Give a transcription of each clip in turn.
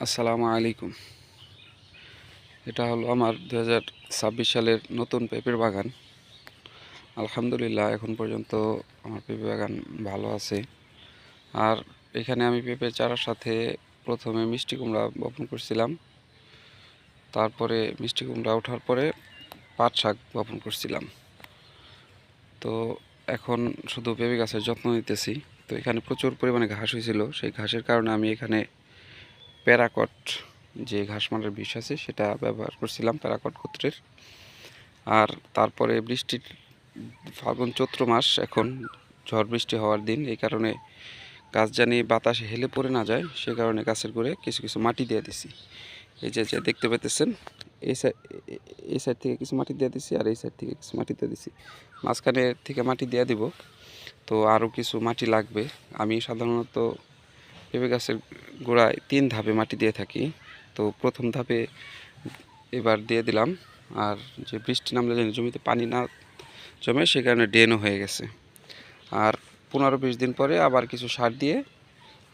আসসালামু আলাইকুম। এটা হলো আমার 2026 সালের নতুন পেঁপের বাগান। আলহামদুলিল্লাহ এখন পর্যন্ত আমার পেঁপে বাগান ভালো আছে। আর এখানে আমি পেঁপের চারার সাথে প্রথমে মিষ্টি কুমড়া বপন করছিলাম। তারপরে মিষ্টি কুমড়া ওঠার পরে পাট শাক বপন করছিলাম। তো এখন শুধু পেঁপে গাছের যত্ন নিতেছি। তো এখানে প্রচুর পরিমাণে ঘাস হয়েছিল, সেই ঘাসের কারণে আমি এখানে প্যারাকট যে ঘাস মারার বিষ আছে সেটা ব্যবহার করছিলাম, প্যারাকট গোত্রের। আর তারপরে বৃষ্টির ফাল্গুন চৈত্র মাস, এখন ঝড় বৃষ্টি হওয়ার দিন, এই কারণে গাছ জানি বাতাসে হেলে পড়ে না যায়, সে কারণে গাছের গোড়ে কিছু কিছু মাটি দিয়ে দিছি। এই যে যে দেখতে পেতেছেন, এই সাইড থেকে কিছু মাটি দিয়ে দিছি আর এই সাইড থেকে কিছু মাটি দিয়ে দিছি, মাঝখানে থেকে মাটি দিয়ে দিব। তো আরও কিছু মাটি লাগবে। আমি সাধারণত পেঁপে গাছের গোড়ায় 3 ধাপে মাটি দিয়ে থাকি। তো প্রথম ধাপে এবার দিয়ে দিলাম। আর যে বৃষ্টি নামলে যেন জমিতে পানি না জমে, সে কারণে ড্রেনও হয়ে গেছে। আর 15-20 দিন পরে আবার কিছু সার দিয়ে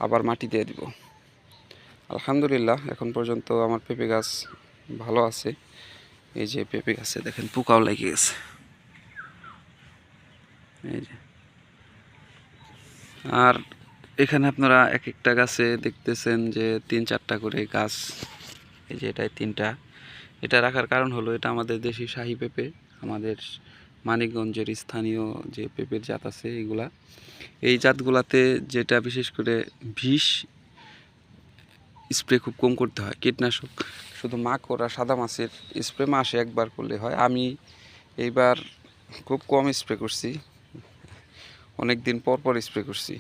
আবার মাটি দিয়ে দিব। আলহামদুলিল্লাহ এখন পর্যন্ত আমার পেঁপে গাছ ভালো আছে। এই যে পেঁপে গাছে দেখেন পোকাও লেগে গেছে। এই যে, আর এখানে আপনারা এক একটা গাছে দেখতেছেন যে 3-4টা করে গাছ। এই যে এটাই 3টা। এটা রাখার কারণ হলো, এটা আমাদের দেশি শাহী পেঁপে, আমাদের মানিকগঞ্জের স্থানীয় যে পেঁপের জাত আছে এইগুলা। এই জাতগুলাতে যেটা বিশেষ করে বিষ স্প্রে খুব কম করতে হয়, কীটনাশক শুধু মাকড় আর সাদা মাছের স্প্রে মাসে একবার করলে হয়। আমি এইবার খুব কম স্প্রে করছি, অনেক দিন পর পর স্প্রে করছি।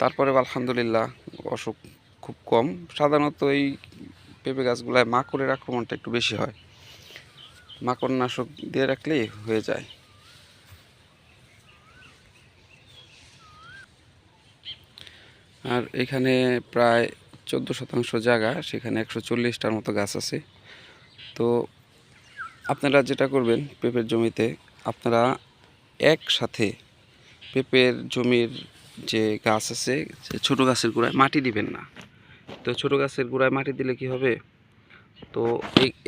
তারপরে আলহামদুলিল্লাহ অসুখ খুব কম। সাধারণত এই পেঁপে গাছগুলায় মাকড়ের আক্রমণটা একটু বেশি হয়, মাকড়নাশক দিয়ে রাখলেই হয়ে যায়। আর এখানে প্রায় 14% জায়গা, সেখানে 140টার মতো গাছ আছে। তো আপনারা যেটা করবেন, পেঁপের জমিতে আপনারা একসাথে পেঁপের জমির যে গাছ আছে, যে ছোটো গাছের গোড়ায় মাটি দিবেন না। তো ছোটো গাছের গোড়ায় মাটি দিলে কি হবে, তো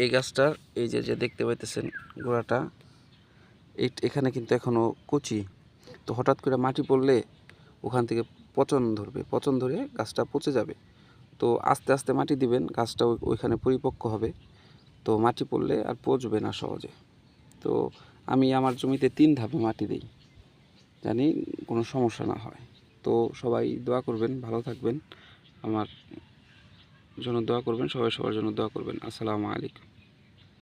এই গাছটার এই যে যে দেখতে পাইতেছেন গোড়াটা, এখানে কিন্তু এখনও কচি। তো হঠাৎ করে মাটি পড়লে ওখান থেকে পচন ধরবে, পচন ধরে গাছটা পচে যাবে। তো আস্তে আস্তে মাটি দিবেন, গাছটা ওইখানে পরিপক্ক হবে। তো মাটি পড়লে আর পচবে না সহজে। তো আমি আমার জমিতে 3 ধাপে মাটি দিই, জানি কোনো সমস্যা না হয়। তো সবাই দোয়া করবেন, ভালো থাকবেন, আমার জন্য দোয়া করবেন, সবাই সবার জন্য দোয়া করবেন। আসসালামু আলাইকুম।